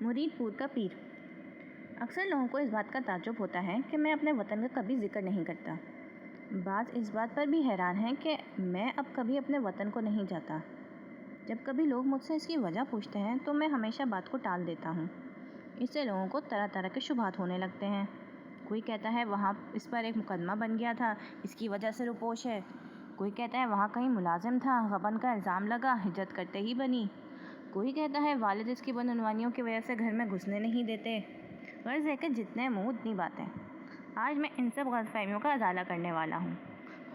مرید پور کا پیر۔ اکثر لوگوں کو اس بات کا تعجب ہوتا ہے کہ میں اپنے وطن کا کبھی ذکر نہیں کرتا۔ بعض اس بات پر بھی حیران ہیں کہ میں اب کبھی اپنے وطن کو نہیں جاتا۔ جب کبھی لوگ مجھ سے اس کی وجہ پوچھتے ہیں تو میں ہمیشہ بات کو ٹال دیتا ہوں۔ اس سے لوگوں کو طرح طرح کے شبہات ہونے لگتے ہیں۔ کوئی کہتا ہے وہاں اس پر ایک مقدمہ بن گیا تھا، اس کی وجہ سے روپوش ہے۔ کوئی کہتا ہے وہاں کہیں ملازم تھا، غبن کا الزام لگا، ہجرت کرتے ہی بنی۔ کوئی کہتا ہے والد اس کی بدعنوانیوں کی وجہ سے گھر میں گھسنے نہیں دیتے۔ غرض ہے کہ جتنے منہ اتنی باتیں۔ آج میں ان سب غلط فہمیوں کا ازالہ کرنے والا ہوں۔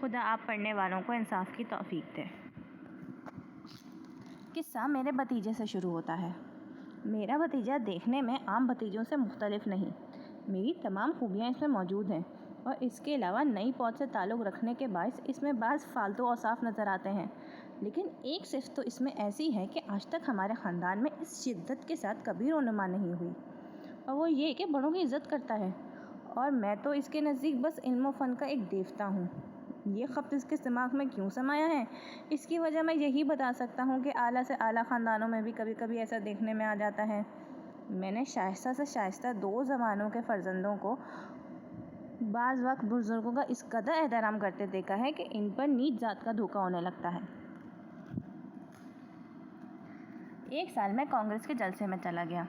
خدا آپ پڑھنے والوں کو انصاف کی توفیق دے۔ قصہ میرے بھتیجے سے شروع ہوتا ہے۔ میرا بھتیجا دیکھنے میں عام بھتیجوں سے مختلف نہیں۔ میری تمام خوبیاں اس میں موجود ہیں اور اس کے علاوہ نئی پود سے تعلق رکھنے کے باعث اس میں بعض فالتو اوصاف نظر آتے ہیں، لیکن ایک صفت تو اس میں ایسی ہے کہ آج تک ہمارے خاندان میں اس شدت کے ساتھ کبھی رونما نہیں ہوئی، اور وہ یہ کہ بڑوں کی عزت کرتا ہے، اور میں تو اس کے نزدیک بس علم و فن کا ایک دیوتا ہوں۔ یہ خبط اس کے دماغ میں کیوں سمایا ہے، اس کی وجہ میں یہی بتا سکتا ہوں کہ اعلیٰ سے اعلیٰ خاندانوں میں بھی کبھی کبھی ایسا دیکھنے میں آ جاتا ہے۔ میں نے شائستہ سے شائستہ دو زمانوں کے فرزندوں کو بعض وقت بزرگوں کا اس قدر احترام کرتے دیکھا ہے کہ ان پر نیچ ذات کا دھوکہ ہونے لگتا ہے۔ ایک سال میں کانگریس کے جلسے میں چلا گیا،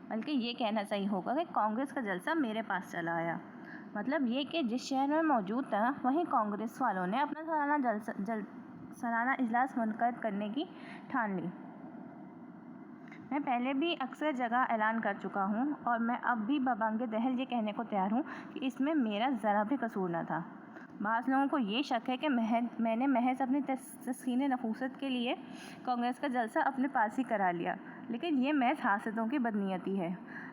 بلکہ یہ کہنا صحیح ہوگا کہ کانگریس کا جلسہ میرے پاس چلا آیا۔ مطلب یہ کہ جس شہر میں موجود تھا وہیں کانگریس والوں نے اپنا سالانہ اجلاس منعقد کرنے کی ٹھان لی۔ میں پہلے بھی اکثر جگہ اعلان کر چکا ہوں، اور میں اب بھی ببانگ دہل یہ کہنے کو تیار ہوں کہ اس میں میرا ذرا بھی قصور نہ تھا۔ بعض لوگوں کو یہ شک ہے کہ میں نے محض اپنی تسکین نفوست کے لیے کانگریس کا جلسہ اپنے پاس ہی کرا لیا، لیکن یہ محض حاسدوں کی بدنیتی ہے۔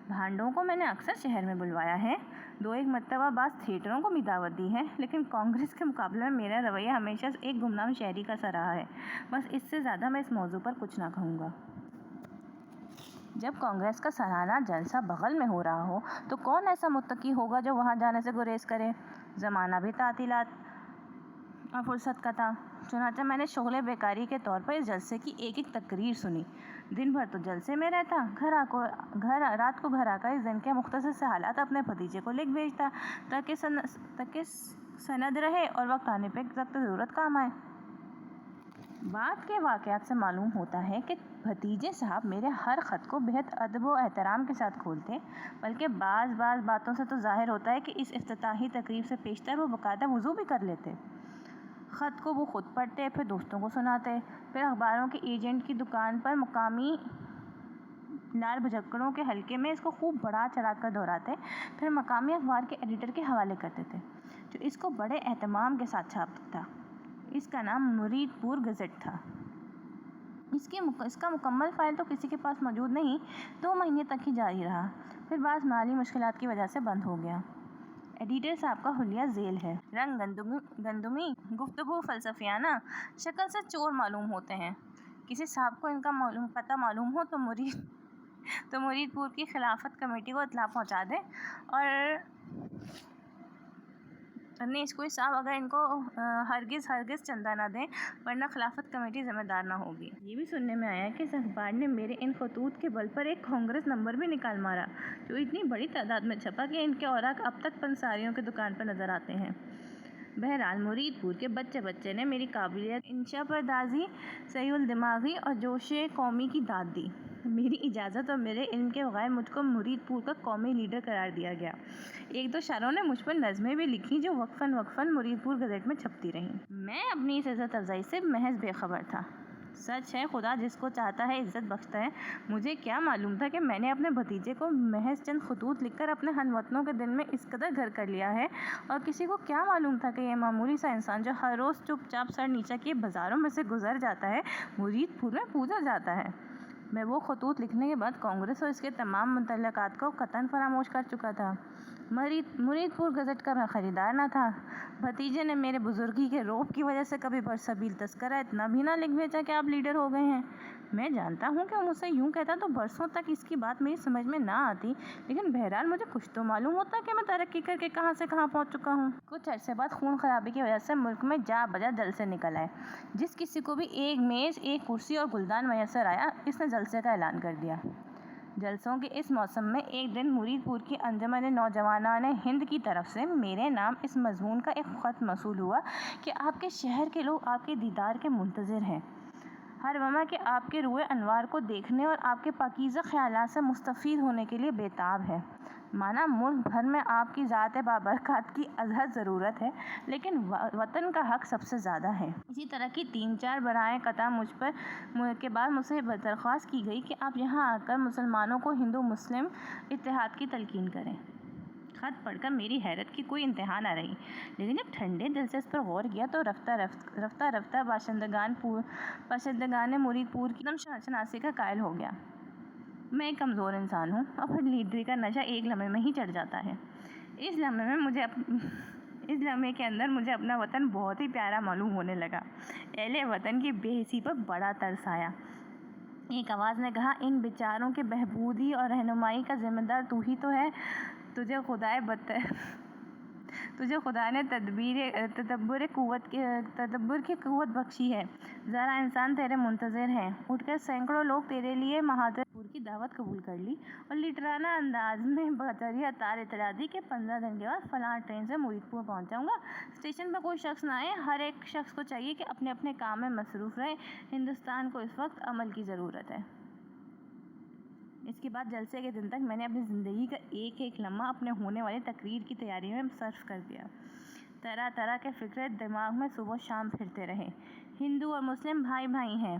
بھانڈوں کو میں نے اکثر شہر میں بلوایا ہے، دو ایک مرتبہ بعض تھیٹروں کو بھی دعوت دی ہے، لیکن کانگریس کے مقابلے میں میرا رویہ ہمیشہ ایک گمنام شہری کا سا رہا ہے۔ بس اس سے زیادہ میں اس موضوع پر کچھ نہ کہوں گا۔ جب کانگریس کا سالانہ جلسہ بغل میں ہو رہا ہو تو کون ایسا متقی ہوگا جو وہاں جانے سے گریز کرے؟ زمانہ بھی تعطیلات اور فرصت کا تھا، چنانچہ میں نے شغلِ بیکاری کے طور پر اس جلسے کی ایک ایک تقریر سنی۔ دن بھر تو جلسے میں رہتا، رات کو گھر آ کر اس دن کے مختصر سے حالات اپنے بھتیجے کو لکھ بھیجتا تاکہ سند رہے اور وقت آنے پہ وقت ضرورت کام آئے۔ بعد کے واقعات سے معلوم ہوتا ہے کہ بھتیجے صاحب میرے ہر خط کو بہت ادب و احترام کے ساتھ کھولتے، بلکہ بعض باتوں سے تو ظاہر ہوتا ہے کہ اس افتتاحی تقریب سے پیشتر وہ باقاعدہ وضو بھی کر لیتے۔ خط کو وہ خود پڑھتے، پھر دوستوں کو سناتے، پھر اخباروں کے ایجنٹ کی دکان پر مقامی لال بھجکڑوں کے حلقے میں اس کو خوب بڑھا چڑھا کر دہراتے، پھر مقامی اخبار کے ایڈیٹر کے حوالے کرتے تھے، جو اس کو بڑے اہتمام کے ساتھ چھاپتا تھا۔ اس کا نام مرید پور گزٹ تھا۔ اس کا مکمل فائل تو کسی کے پاس موجود نہیں، 2 مہینے تک ہی جاری رہا، پھر بعض مالی مشکلات کی وجہ سے بند ہو گیا۔ ایڈیٹر صاحب کا حلیہ ذیل ہے، رنگ گندمی، گفتگو فلسفیانہ، شکل سے چور معلوم ہوتے ہیں۔ کسی صاحب کو ان کا پتہ معلوم ہو تو مرید پور کی خلافت کمیٹی کو اطلاع پہنچا دیں، اور کوئی صاحب اگر ان کو ہرگز چندہ نہ دیں، ورنہ خلافت کمیٹی ذمہ دار نہ ہوگی۔ یہ بھی سننے میں آیا کہ اس اخبار نے میرے ان خطوط کے بل پر ایک کانگریس نمبر بھی نکال مارا، جو اتنی بڑی تعداد میں چھپا کہ ان کے اوراق اب تک پنساریوں کی دکان پر نظر آتے ہیں۔ بہرحال مرید پور کے بچے نے میری قابلیت انشا پردازی، صحیح الدماغی اور جوش قومی کی داد دی۔ میری اجازت اور میرے علم کے بغیر مجھ کو مرید پور کا قومی لیڈر قرار دیا گیا۔ 1-2 شاعروں نے مجھ پر نظمیں بھی لکھی جو وقفاً مرید پور گزٹ میں چھپتی رہیں۔ میں اپنی اس عزت افزائی سے محض بے خبر تھا۔ سچ ہے، خدا جس کو چاہتا ہے عزت بخشتا ہے۔ مجھے کیا معلوم تھا کہ میں نے اپنے بھتیجے کو محض چند خطوط لکھ کر اپنے ہم وطنوں کے دل میں اس قدر گھر کر لیا ہے، اور کسی کو کیا معلوم تھا کہ یہ معمولی سا انسان جو ہر روز چپ چاپ سر نیچا کیے بازاروں میں سے گزر جاتا ہے، مرید پور میں پوجا جاتا ہے۔ میں وہ خطوط لکھنے کے بعد کانگریس اور اس کے تمام متعلقات کو قطعاً فراموش کر چکا تھا۔ مرید پور گزٹ کا میں خریدار نہ تھا۔ بھتیجے نے میرے بزرگی کے رعب کی وجہ سے کبھی برسبیل تذکرہ اتنا بھی نہ لکھ بھیجا کہ آپ لیڈر ہو گئے ہیں۔ میں جانتا ہوں کہ وہ مجھ سے یوں کہتا تو برسوں تک اس کی بات میری سمجھ میں نہ آتی، لیکن بہرحال مجھے کچھ تو معلوم ہوتا کہ میں ترقی کر کے کہاں سے کہاں پہنچ چکا ہوں۔ کچھ عرصے بعد خون خرابی کی وجہ سے ملک میں جا بجا جلسے نکل آئے۔ جس کسی کو بھی ایک میز، ایک کرسی اور گلدان میسر آیا، اس نے جلسے کا اعلان کر دیا۔ جلسوں کے اس موسم میں ایک دن مرید پور کی انجمن نوجوانان ہند کی طرف سے میرے نام اس مضمون کا ایک خط موصول ہوا کہ آپ کے شہر کے لوگ آپ کے دیدار کے منتظر ہیں، ہر وما کے آپ کے روئے انوار کو دیکھنے اور آپ کے پاکیزہ خیالات سے مستفید ہونے کے لیے بےتاب ہے۔ مانا ملک بھر میں آپ کی ذات بابرکات کی ازحد ضرورت ہے، لیکن وطن کا حق سب سے زیادہ ہے۔ اسی طرح کی 3-4 برائے قطع کے بعد مجھ سے درخواست کی گئی کہ آپ یہاں آ کر مسلمانوں کو ہندو مسلم اتحاد کی تلقین کریں۔ خط پڑھ کر میری حیرت کی کوئی انتہا نہ رہی، لیکن جب ٹھنڈے دل سے اس پر غور کیا تو رفتہ باشندگان مرید پور کی قدم شناسی کا قائل ہو گیا۔ میں ایک کمزور انسان ہوں اور پھر لیڈری کا نشہ ایک لمحے میں ہی چڑھ جاتا ہے۔ اس لمحے کے اندر مجھے اپنا وطن بہت ہی پیارا معلوم ہونے لگا۔ اہل وطن کی بے حسی پر بڑا ترس آیا۔ ایک آواز نے کہا، ان بیچاروں کے بہبودی اور رہنمائی کا ذمہ دار تو ہی تو ہے۔ تجھے خدا نے تدبر کی قوت بخشی ہے۔ ذرا انسان تیرے منتظر ہیں۔ اٹھ کر سینکڑوں لوگ تیرے لیے مہاجر پور کی دعوت قبول کر لی اور لیڈرانہ انداز میں بذریعہ تار اطلاع دی کہ 15 دن کے بعد فلاں ٹرین سے مرید پور پہنچ جاؤں گا۔ اسٹیشن پر کوئی شخص نہ آئے، ہر ایک شخص کو چاہیے کہ اپنے اپنے کام میں مصروف رہے۔ ہندوستان کو اس وقت عمل کی ضرورت ہے۔ اس کے بعد جلسے کے دن تک میں نے اپنی زندگی کا ایک ایک لمحہ اپنے ہونے والی تقریر کی تیاری میں صرف کر دیا۔ طرح طرح کے فکرے دماغ میں صبح و شام پھرتے رہے۔ ہندو اور مسلم بھائی بھائی ہیں،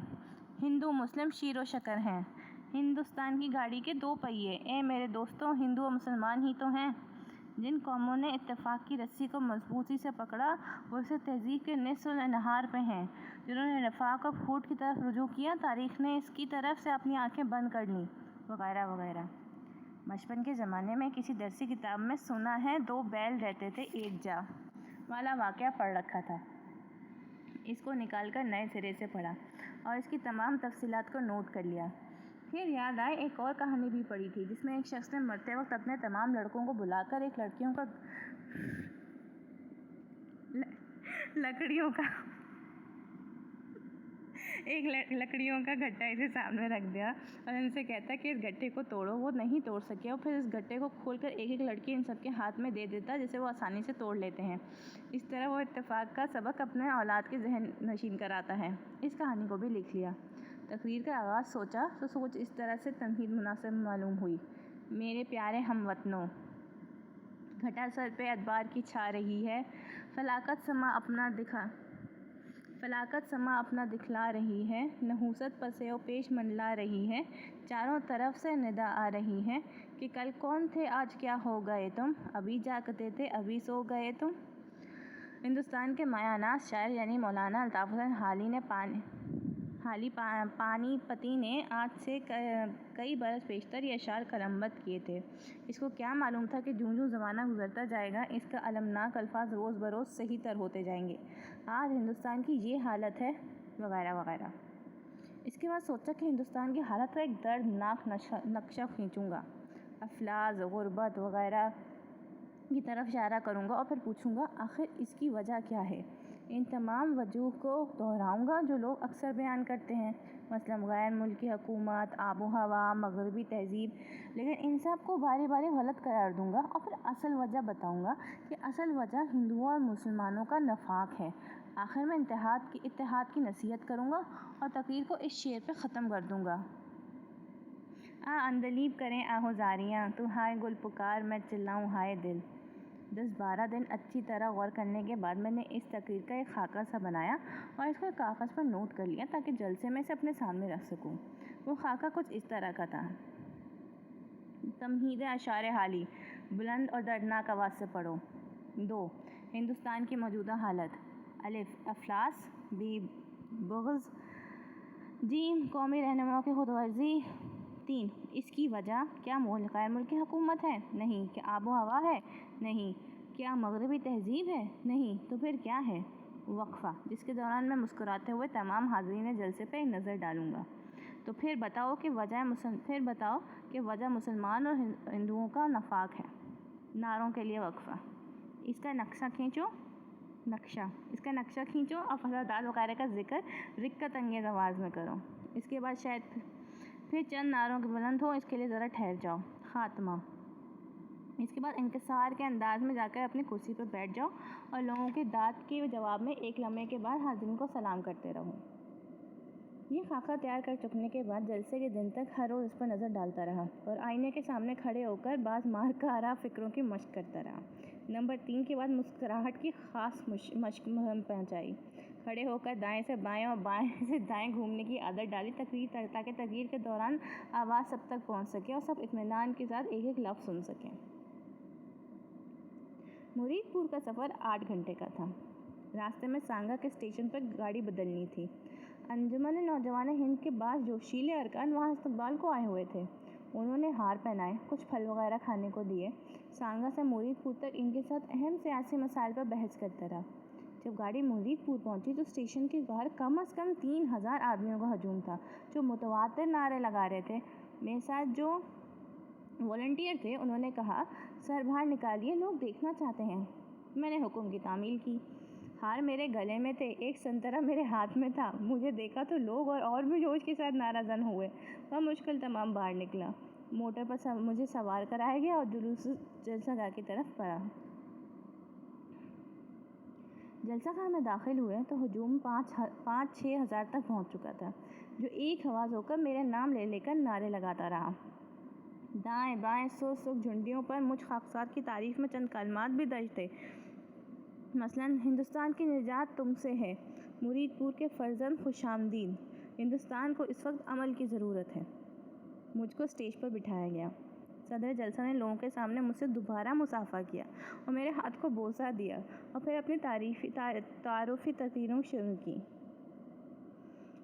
ہندو مسلم شیر و شکر ہیں، ہندوستان کی گاڑی کے 2 پہیے۔ اے میرے دوستو، ہندو اور مسلمان ہی تو ہیں۔ جن قوموں نے اتفاق کی رسی کو مضبوطی سے پکڑا وہ اسے تہذیب کے نصف النہار پہ ہیں۔ جنہوں نے نفاق اور پھوٹ کی طرف رجوع کیا، تاریخ نے اس کی طرف سے اپنی آنکھیں بند کر لیں، وغیرہ وغیرہ۔ بچپن کے زمانے میں کسی درسی کتاب میں سنا ہے 2 بیل رہتے تھے ایک جا والا واقعہ پڑھ رکھا تھا۔ اس کو نکال کر نئے سرے سے پڑھا اور اس کی تمام تفصیلات کو نوٹ کر لیا۔ پھر یاد آئے ایک اور کہانی بھی پڑھی تھی جس میں ایک شخص نے مرتے وقت اپنے تمام لڑکوں کو بلا کر لکڑیوں کا گھٹا اسے سامنے رکھ دیا اور ان سے کہتا کہ اس گھٹے کو توڑو۔ وہ نہیں توڑ سکے اور پھر اس گھٹے کو کھول کر ایک ایک لڑکی ان سب کے ہاتھ میں دے دیتا جسے وہ آسانی سے توڑ لیتے ہیں۔ اس طرح وہ اتفاق کا سبق اپنے اولاد کے ذہن نشین کراتا ہے۔ اس کہانی کو بھی لکھ لیا۔ تقریر کا آغاز سوچا تو سوچ اس طرح سے تمہید مناسب معلوم ہوئی۔ میرے پیارے ہم وطنوں، گھٹا سر پہ ادبار کی چھا رہی ہے، فلاکت سما اپنا دکھلا رہی ہے، نحوست پسِ و پیش منڈلا رہی ہے، چاروں طرف سے ندا آ رہی ہے کہ کل کون تھے آج کیا ہو گئے تم، ابھی جاگتے تھے ابھی سو گئے تم۔ ہندوستان کے مایہ ناز شاعر یعنی مولانا الطاف حسین حالی پانی پتی نے آج سے کئی برس پیشتر یہ اشعار قلمبند کیے تھے۔ اس کو کیا معلوم تھا کہ جوں زمانہ گزرتا جائے گا اس کا المناک الفاظ روز بروز صحیح تر ہوتے جائیں گے۔ آج ہندوستان کی یہ حالت ہے، وغیرہ وغیرہ۔ اس کے بعد سوچا کہ ہندوستان کی حالت کا ایک دردناک نقشہ کھینچوں گا، افلاس، غربت وغیرہ کی طرف اشارہ کروں گا اور پھر پوچھوں گا آخر اس کی وجہ کیا ہے۔ ان تمام وجوہ کو دہراؤں گا جو لوگ اکثر بیان کرتے ہیں، مثلاً غیر ملکی حکومت، آب و ہوا، مغربی تہذیب، لیکن ان سب کو باری باری غلط قرار دوں گا اور پھر اصل وجہ بتاؤں گا کہ اصل وجہ ہندوؤں اور مسلمانوں کا نفاق ہے۔ آخر میں اتحاد کی نصیحت کروں گا اور تقریر کو اس شعر پہ ختم کر دوں گا۔ اندلیب کریں آہوزاریاں، تو ہائے گل پکار میں چلاؤں ہائے دل۔ 10-12 دن اچھی طرح غور کرنے کے بعد میں نے اس تقریر کا ایک خاکہ سا بنایا اور اس کو ایک کاغذ پر نوٹ کر لیا تاکہ جلسے میں اسے اپنے سامنے رکھ سکوں۔ وہ خاکہ کچھ اس طرح کا تھا۔ تمہید اشعار حالی، بلند اور دردناک آواز سے پڑھو۔ 2. ہندوستان کی موجودہ حالت: الف افلاس، ب بغض، ج قومی رہنماؤں کی خود غرضی۔ 3. اس کی وجہ: کیا غیر ملکی حکومت ہے؟ نہیں۔ کیا آب و ہوا ہے؟ نہیں۔ کیا مغربی تہذیب ہے؟ نہیں۔ تو پھر کیا ہے؟ وقفہ، جس کے دوران میں مسکراتے ہوئے تمام حاضرین جلسے پہ ایک نظر ڈالوں گا۔ تو پھر بتاؤ کہ وجہ مسلمان اور ہندوؤں کا نفاق ہے۔ نعروں کے لیے وقفہ۔ اس کا نقشہ کھینچو اور فسادات وغیرہ کا ذکر رقت انگیز آواز میں کرو۔ اس کے بعد پھر چند نعروں کے بلند ہو، اس کے لیے ذرا ٹھہر جاؤ، خاتمہ۔ اس کے بعد انکسار کے انداز میں جا کر اپنی کرسی پر بیٹھ جاؤ اور لوگوں کی داد کے جواب میں ایک لمحے کے بعد حاضرین کو سلام کرتے رہو۔ یہ خاکہ تیار کر چکنے کے بعد جلسے کے دن تک ہر روز اس پر نظر ڈالتا رہا اور آئینے کے سامنے کھڑے ہو کر بعض مارکارہ فکروں کی مشق کرتا رہا۔ نمبر 3 کے بعد مسکراہٹ کی خاص مشق پہنچائی، کھڑے ہو کر دائیں سے بائیں اور بائیں سے دائیں گھومنے کی عادت ڈالی تاکہ تقریر کے دوران آواز سب تک پہنچ سکے اور سب اطمینان کے ساتھ ایک ایک لفظ سن سکیں۔ مرید پور کا سفر 8 گھنٹے کا تھا۔ راستے میں سانگا کے اسٹیشن پر گاڑی بدلنی تھی۔ انجمن نوجوان ہند کے بعض جوشیلے ارکان وہاں استقبال کو آئے ہوئے تھے۔ انہوں نے ہار پہنائے، کچھ پھل وغیرہ کھانے کو دیے۔ سانگا سے مرید پور تک ان کے ساتھ اہم سیاسی مسائل پر بحث کرتا رہا۔ جب گاڑی مرید پور پہنچی تو اسٹیشن کے باہر کم از کم 3000 آدمیوں کا ہجوم تھا جو متواتر نعرے لگا رہے تھے۔ میرے ساتھ جو والنٹیئر تھے انہوں نے کہا، سر باہر نکالیے، لوگ دیکھنا چاہتے ہیں۔ میں نے حکم کی تعمیل کی۔ ہار میرے گلے میں تھے، ایک سنترا میرے ہاتھ میں تھا۔ مجھے دیکھا تو لوگ اور بھی جوش کے ساتھ نعرہ زن ہوئے۔ مشکل تمام باہر نکلا۔ موٹر پر مجھے سوار کرایا گیا اور جلوس جلسہ گاہ کی طرف بڑھا۔ جلسہ گاہ میں داخل ہوئے تو ہجوم 5-6 ہزار تک پہنچ چکا تھا، جو ایک آواز ہو کر میرے نام لے لے کر نعرے لگاتا رہا۔ دائیں بائیں سکھ جھنڈیوں پر مجھ خاکسار کی تعریف میں چند کلمات بھی درج تھے، مثلاً ہندوستان کی نجات تم سے ہے، مرید پور کے فرزند خوش آمدید، ہندوستان کو اس وقت عمل کی ضرورت ہے۔ مجھ کو اسٹیج پر بٹھایا گیا۔ صدر جلسہ نے لوگوں کے سامنے مجھ سے دوبارہ مصافحہ کیا اور میرے ہاتھ کو بوسہ دیا اور پھر اپنی تعارفی تقریریں شروع کی۔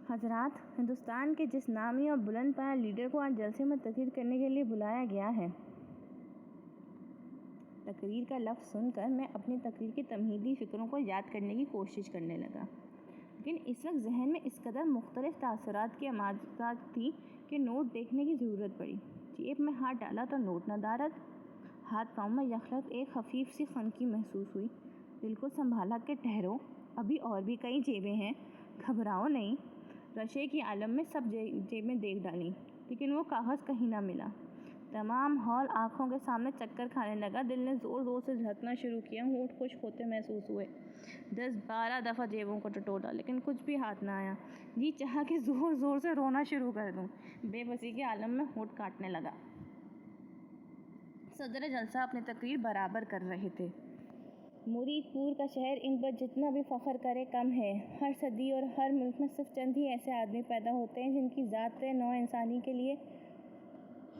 حضرات، ہندوستان کے جس نامی اور بلند پایہ لیڈر کو آج جلسے میں تقریر کرنے کے لیے بلایا گیا ہے۔ تقریر کا لفظ سن کر میں اپنی تقریر کی تمہیدی فکروں کو یاد کرنے کی کوشش کرنے لگا، لیکن اس وقت ذہن میں اس قدر مختلف تاثرات کی اماجداد تھی کہ نوٹ دیکھنے کی ضرورت پڑی۔ جیب میں ہاتھ ڈالا تو نوٹ ندارد، ہاتھ پاؤں میں یکلخت ایک خفیف سی خنکی محسوس ہوئی۔ دل کو سنبھالا کہ ٹھہرو، ابھی اور بھی کئی جیبیں ہیں، گھبراؤ نہیں۔ رشے کی عالم میں سب جیبیں دیکھ ڈالیں، لیکن وہ کاغذ کہیں نہ ملا۔ تمام ہال آنکھوں کے سامنے چکر کھانے لگا، دل نے زور زور سے دھڑکنا شروع کیا، ہونٹ خشک ہوتے محسوس ہوئے۔ 10-12 دفعہ جیبوں کو ٹٹولا، لیکن کچھ بھی ہاتھ نہ آیا۔ جی چاہا کہ زور زور سے رونا شروع کر دوں۔ بے بسی کے عالم میں ہونٹ کاٹنے لگا۔ صدر جلسہ اپنی تقریر برابر کر رہے تھے۔ مرید پور کا شہر ان پر جتنا بھی فخر کرے کم ہے۔ ہر صدی اور ہر ملک میں صرف چند ہی ایسے آدمی پیدا ہوتے ہیں جن کی ذات نوع انسانی کے لیے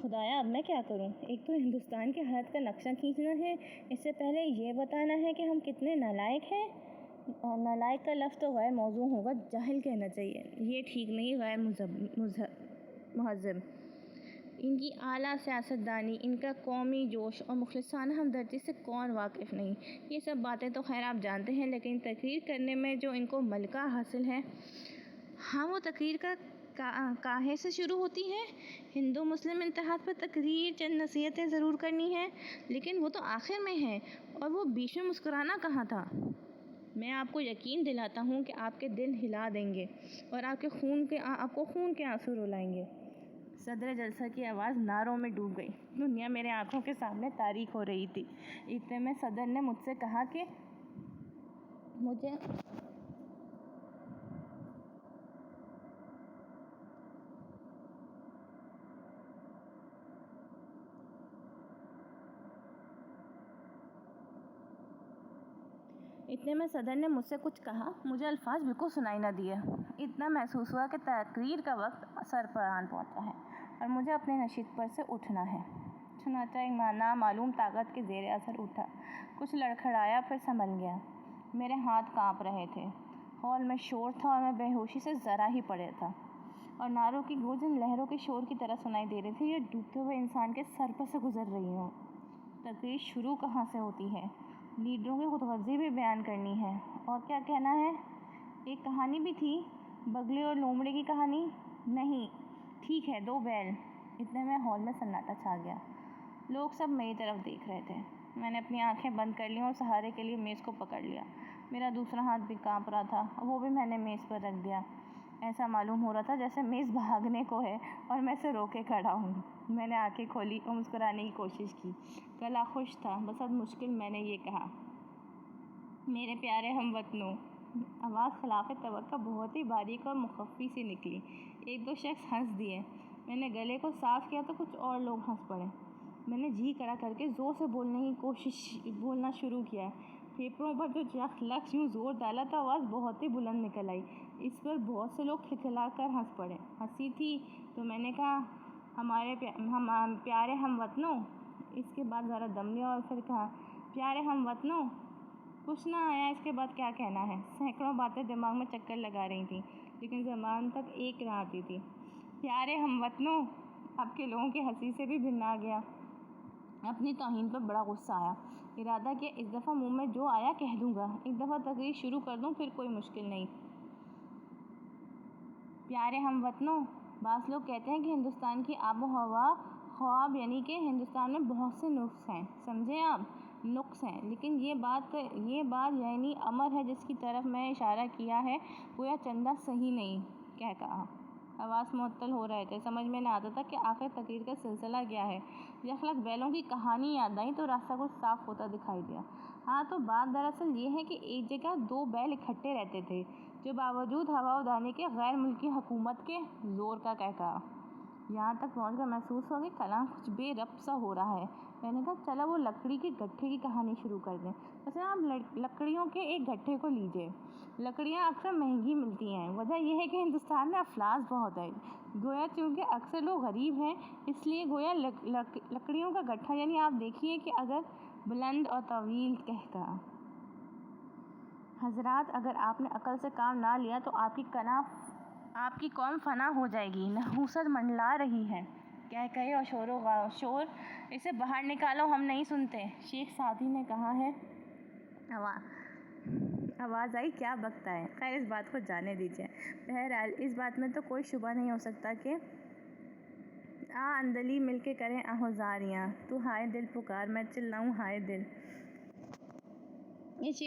خدایا اب میں کیا کروں؟ ایک تو ہندوستان کی حالت کا نقشہ کھینچنا ہے، اس سے پہلے یہ بتانا ہے کہ ہم کتنے نالائق ہیں۔ نالائق کا لفظ تو غیر موزوں ہوگا، جاہل کہنا چاہیے، یہ ٹھیک نہیں، غیر مہذب۔ ان کی اعلیٰ سیاست دانی، ان کا قومی جوش اور مخلصانہ ہمدردی سے کون واقف نہیں؟ یہ سب باتیں تو خیر آپ جانتے ہیں، لیکن تقریر کرنے میں جو ان کو ملکہ حاصل ہے، ہاں وہ تقریر کا کاہے سے شروع ہوتی ہے؟ ہندو مسلم اتحاد پر تقریر، چند نصیحتیں ضرور کرنی ہیں، لیکن وہ تو آخر میں ہے، اور وہ بیچ میں مسکرانا کہاں تھا؟ میں آپ کو یقین دلاتا ہوں کہ آپ کے دل ہلا دیں گے اور آپ کو خون کے آنسو رلائیں گے۔ صدر جلسہ کی آواز نعروں میں ڈوب گئی۔ دنیا میرے آنکھوں کے سامنے تاریک ہو رہی تھی۔ اتنے میں صدر نے مجھ سے کہا کہ کچھ کہا، مجھے الفاظ بالکل سنائی نہ دیے۔ اتنا محسوس ہوا کہ تقریر کا وقت سر پر آن پہنچا ہے اور مجھے اپنے نشست پر سے اٹھنا ہے۔ چنانچہ ایک نامعلوم طاقت کے زیر اثر اٹھا، کچھ لڑکھڑایا، پھر سنبھل گیا۔ میرے ہاتھ کانپ رہے تھے۔ ہال میں شور تھا اور میں بے ہوشی سے ذرا ہی پڑا تھا، اور نعروں کی گونج لہروں کے شور کی طرح سنائی دے رہی تھی، یہ ڈوبتے ہوئے انسان کے سر پر سے گزر رہی ہوں۔ تقریر شروع کہاں سے ہوتی ہے؟ لیڈروں کی خود غرضی بھی بیان کرنی ہے، اور کیا کہنا ہے؟ ایک کہانی بھی تھی، بگلے اور لومڑی کی کہانی؟ نہیں، ٹھیک ہے، 2 بیل۔ اتنے میں ہال میں سناٹا چھا گیا۔ لوگ سب میری طرف دیکھ رہے تھے۔ میں نے اپنی آنکھیں بند کر لیں اور سہارے کے لیے میز کو پکڑ لیا۔ میرا دوسرا ہاتھ بھی کانپ رہا تھا، وہ بھی میں نے میز پر رکھ دیا۔ ایسا معلوم ہو رہا تھا جیسے میز بھاگنے کو ہے اور میں اسے روکے کھڑا ہوں۔ میں نے آنکھیں کھولی اور مسکرانے کی کوشش کی۔ گلا خشک تھا، بہت مشکل میں نے یہ کہا، میرے پیارے ہم وطنوں۔ آواز خلاف توقع بہت ہی باریک اور مخفی سی نکلی۔ ایک دو شخص ہنس دیے۔ میں نے گلے کو صاف کیا تو کچھ اور لوگ ہنس پڑے۔ میں نے جی کڑا کر کے زور سے بولنا شروع کیا۔ پھیپھڑوں پر جو لفظ یوں زور ڈالا تو آواز بہت ہی بلند نکل آئی۔ اس پر بہت سے لوگ کھلکھلا کر ہنس پڑے۔ ہنسی تھی تو میں نے کہا، ہمارے پیارے ہم وطنوں۔ اس کے بعد ذرا دم لیا اور پھر کہا، پیارے ہم وطنوں۔ کچھ نہ آیا اس کے بعد کیا کہنا ہے۔ سینکڑوں باتیں دماغ میں چکر لگا رہی تھیں لیکن زبان تک ایک نہ آتی تھی۔ پیارے ہم وطنوں۔ اب کے لوگوں کی ہنسی سے بھی بھن آ گیا۔ اپنی توہین پر بڑا غصہ آیا۔ ارادہ کیا اس دفعہ منہ میں جو آیا کہہ دوں گا۔ ایک دفعہ تقریر شروع کر دوں پھر کوئی مشکل نہیں۔ پیارے ہم وطنوں، بعض لوگ کہتے ہیں کہ ہندوستان کی آب و ہوا خواب، یعنی کہ ہندوستان میں بہت سے نقص ہیں، سمجھیں آپ، نقص ہیں، لیکن یہ بات یعنی امر ہے جس کی طرف میں اشارہ کیا ہے، گویا چندہ صحیح نہیں کہہ کہا۔ حواس معطل ہو رہے تھے، سمجھ میں نہ آتا تھا کہ آخر تقریر کا سلسلہ کیا ہے۔ یخلق بیلوں کی کہانی یاد آئی تو راستہ کچھ صاف ہوتا دکھائی دیا۔ ہاں تو بات دراصل یہ ہے کہ ایک جگہ دو بیل اکٹھے رہتے تھے جو باوجود ہوا و دانے کے غیر ملکی حکومت کے زور کا کہا۔ یہاں تک پہنچ کر محسوس ہو کہ کلام کچھ بے ربط سا ہو رہا ہے۔ میں نے کہا، چلو وہ لکڑی کے گٹھے کی کہانی شروع کر دیں۔ مثلا آپ لکڑیوں کے ایک گٹھے کو لیجئے۔ لکڑیاں اکثر مہنگی ملتی ہیں۔ وجہ یہ ہے کہ ہندوستان میں افلاس بہت ہے۔ گویا چونکہ اکثر لوگ غریب ہیں اس لیے گویا لکڑیوں کا گٹھا، یعنی آپ دیکھیے کہ اگر بلند اور طویل کہا، حضرات اگر آپ نے عقل سے کام نہ لیا تو آپ کی قوم فنا ہو جائے گی۔ نحوست منڈلا رہی ہے۔ کہکہے اور شور، اسے باہر نکالو، ہم نہیں سنتے۔ شیخ سعدی نے کہا ہے۔ آواز آئی، کیا بکتا ہے؟ خیر اس بات کو جانے دیجیے۔ بہرحال اس بات میں تو کوئی شبہ نہیں ہو سکتا کہ اندلی مل کے کریں آہوازریاں۔ تو ہائے دل پکار، میں چلاؤں ہائے دل۔ اس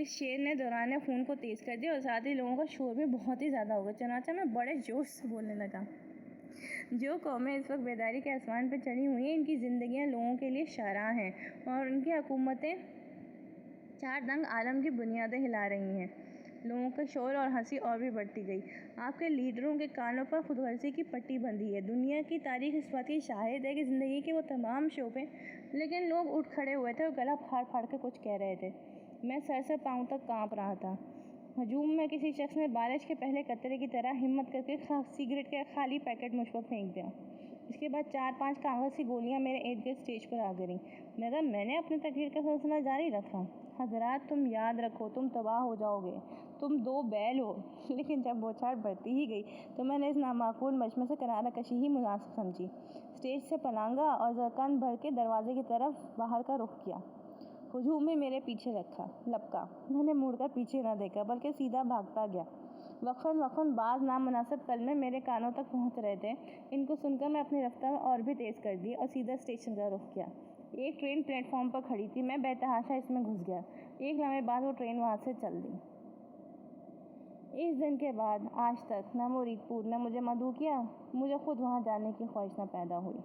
شعر نے دوران خون کو تیز کر دیا اور ساتھ ہی لوگوں کا شور بھی بہت ہی زیادہ ہو گیا، چنانچہ میں بڑے جوش سے بولنے لگا۔ جو قومیں اس وقت بیداری کے آسمان پہ چڑھی ہوئی ہیں، ان کی زندگیاں لوگوں کے لیے شاہراہ ہیں اور ان کی حکومتیں چار دنگ عالم کی بنیادیں ہلا رہی ہیں۔ لوگوں کا شور اور ہنسی اور بھی بڑھتی گئی۔ آپ کے لیڈروں کے کانوں پر خود غرضی کی پٹی بندھی ہے۔ دنیا کی تاریخ اس بات کی شاہد ہے کہ زندگی کے وہ تمام شعبے، لیکن لوگ اٹھ کھڑے ہوئے تھے اور گلا پھاڑ پھاڑ کے کچھ کہہ رہے تھے۔ میں سر سے پاؤں تک کانپ رہا تھا۔ ہجوم میں کسی شخص نے بارش کے پہلے قطرے کی طرح ہمت کر کے سگریٹ کا خالی پیکٹ مجھ پر پھینک دیا۔ اس کے بعد 4-5 کاغذ کی گولیاں میرے ارد گرد اسٹیج پر آ گریں، مگر میں نے اپنی تقریر کا سلسلہ جاری رکھا۔ حضرات تم یاد رکھو، تم تباہ ہو جاؤ گے، تم 2 بیل ہو۔ لیکن جب بوچھاڑ بڑھتی ہی گئی تو میں نے اس نامعقول مجمع سے کنارہ کشی ہی مناسب سمجھی۔ اسٹیج سے پلانگا اور زرکن بھر کے دروازے کی طرف باہر کا رخ کیا۔ ہجوم میں میرے پیچھے لپکا۔ میں نے مڑ کر پیچھے نہ دیکھا بلکہ سیدھا بھاگتا گیا۔ وقفاً بعض نامناسب کلمے میرے کانوں تک پہنچ رہے تھے۔ ان کو سن کر میں اپنی رفتار اور بھی تیز کر دی اور سیدھا اسٹیشن کا رخ کیا۔ ایک ٹرین پلیٹ فارم پر کھڑی تھی، میں بے تحاشا اس میں گھس گیا۔ ایک لمحے بعد وہ ٹرین وہاں سے چل دی۔ اس دن کے بعد آج تک نہ مرید پور نے مجھے مدعو کیا، مجھے خود وہاں جانے کی خواہش نہ پیدا ہوئی۔